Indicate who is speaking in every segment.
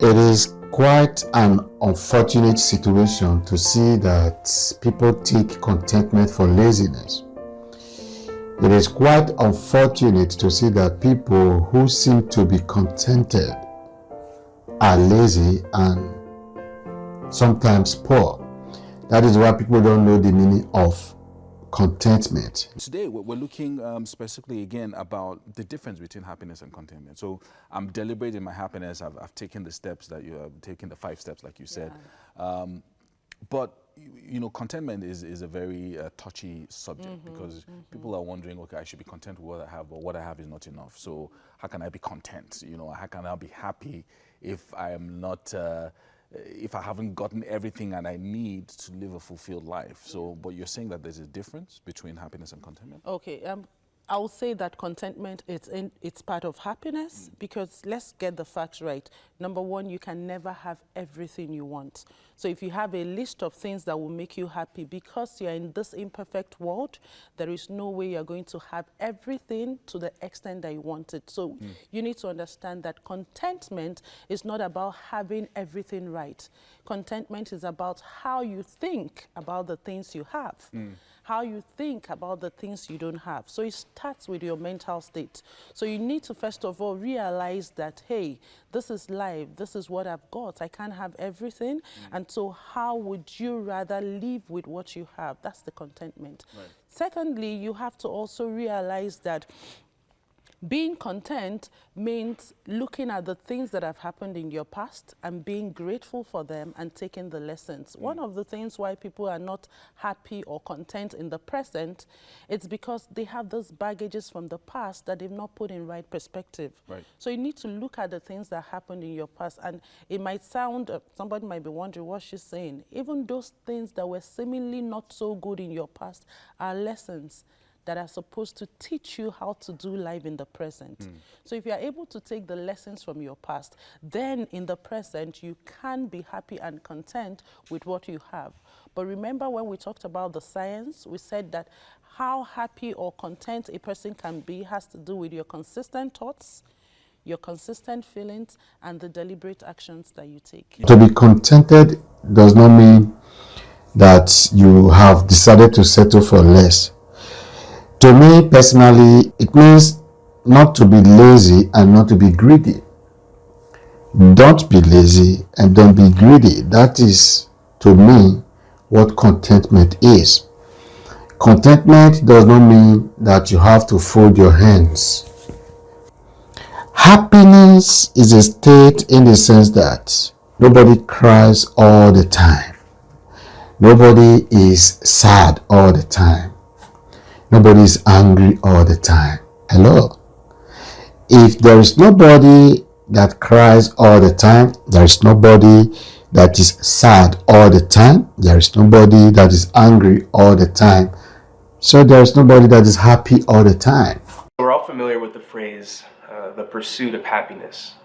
Speaker 1: It is quite an unfortunate situation to see that people take contentment for laziness. It is quite unfortunate to see that people who seem to be contented are lazy and sometimes poor. That is why people don't know the meaning of contentment.
Speaker 2: Today, we're looking specifically again about the difference between happiness and contentment. So I'm deliberate in my happiness. I've taken the steps that you have taken, the 5 steps, like you said. But you know, contentment is a very touchy subject because people are wondering, okay, I should be content with what I have, but what I have is not enough. So how can I be content? You know, how can I be happy if I am not? If I haven't gotten everything and I need to live a fulfilled life. So, but you're saying that there's a difference between happiness and contentment?
Speaker 3: Okay, I will say that contentment it's part of happiness because let's get the facts right. Number one, you can never have everything you want. So if you have a list of things that will make you happy because you're in this imperfect world, there is no way you're going to have everything to the extent that you want it. So you need to understand that contentment is not about having everything right. Contentment is about how you think about the things you have. How you think about the things you don't have. So it starts with your mental state. So you need to first of all realize that, hey, this is life, this is what I've got. I can't have everything. And so how would you rather live with what you have? That's the contentment. Right. Secondly, you have to also realize that being content means looking at the things that have happened in your past and being grateful for them and taking the lessons. One of the things why people are not happy or content in the present, it's because they have those baggages from the past that they've not put in right perspective. Right. So you need to look at the things that happened in your past, and it might sound, somebody might be wondering what she's saying. Even those things that were seemingly not so good in your past are lessons that are supposed to teach you how to do life in the present. So if you are able to take the lessons from your past, then in the present, you can be happy and content with what you have. But remember when we talked about the science, we said that how happy or content a person can be has to do with your consistent thoughts, your consistent feelings, and the deliberate actions that you take.
Speaker 1: To be contented does not mean that you have decided to settle for less. To me personally, it means not to be lazy and not to be greedy. Don't be lazy and don't be greedy. That is, to me, what contentment is. Contentment does not mean that you have to fold your hands. Happiness is a state in the sense that nobody cries all the time. Nobody is sad all the time. Nobody is angry all the time. Hello? If there is nobody that cries all the time, there is nobody that is sad all the time, there is nobody that is angry all the time, so there is nobody that is happy all the time.
Speaker 4: We're all familiar with the phrase, the pursuit of happiness.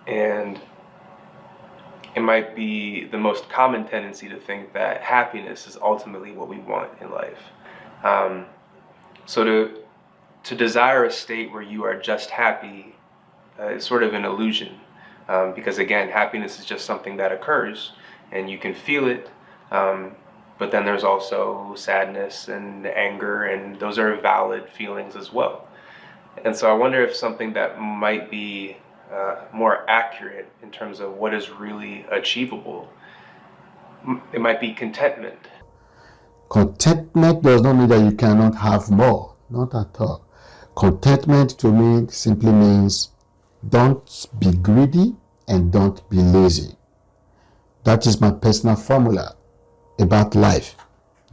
Speaker 4: And it might be the most common tendency to think that happiness is ultimately what we want in life. So to desire a state where you are just happy is sort of an illusion, because again, happiness is just something that occurs and you can feel it, but then there's also sadness and anger, and those are valid feelings as well. And so I wonder if something that might be more accurate in terms of what is really achievable, it might be contentment.
Speaker 1: Contentment does not mean that you cannot have more. Not at all. Contentment to me simply means don't be greedy and don't be lazy. That is my personal formula about life.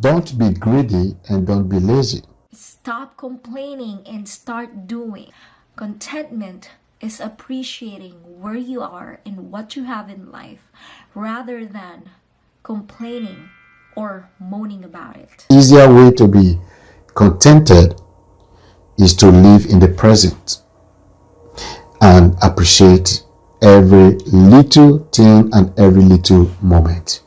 Speaker 1: Don't be greedy and don't be lazy.
Speaker 5: Stop complaining and start doing. Contentment is appreciating where you are and what you have in life rather than complaining or moaning about it.
Speaker 1: Easier way to be contented is to live in the present and appreciate every little thing and every little moment.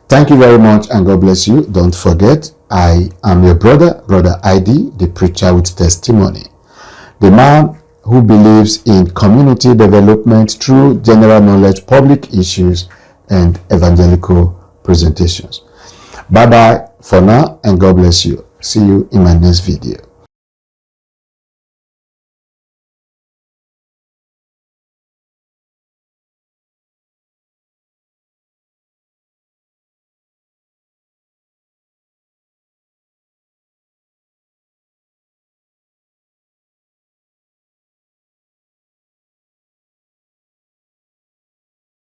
Speaker 1: Thank you very much and God bless you. Don't forget, I am your brother ID, the preacher with testimony, the man who believes in community development through general knowledge, public issues, and evangelical presentations. Bye bye for now, and God bless you. See you in my next video.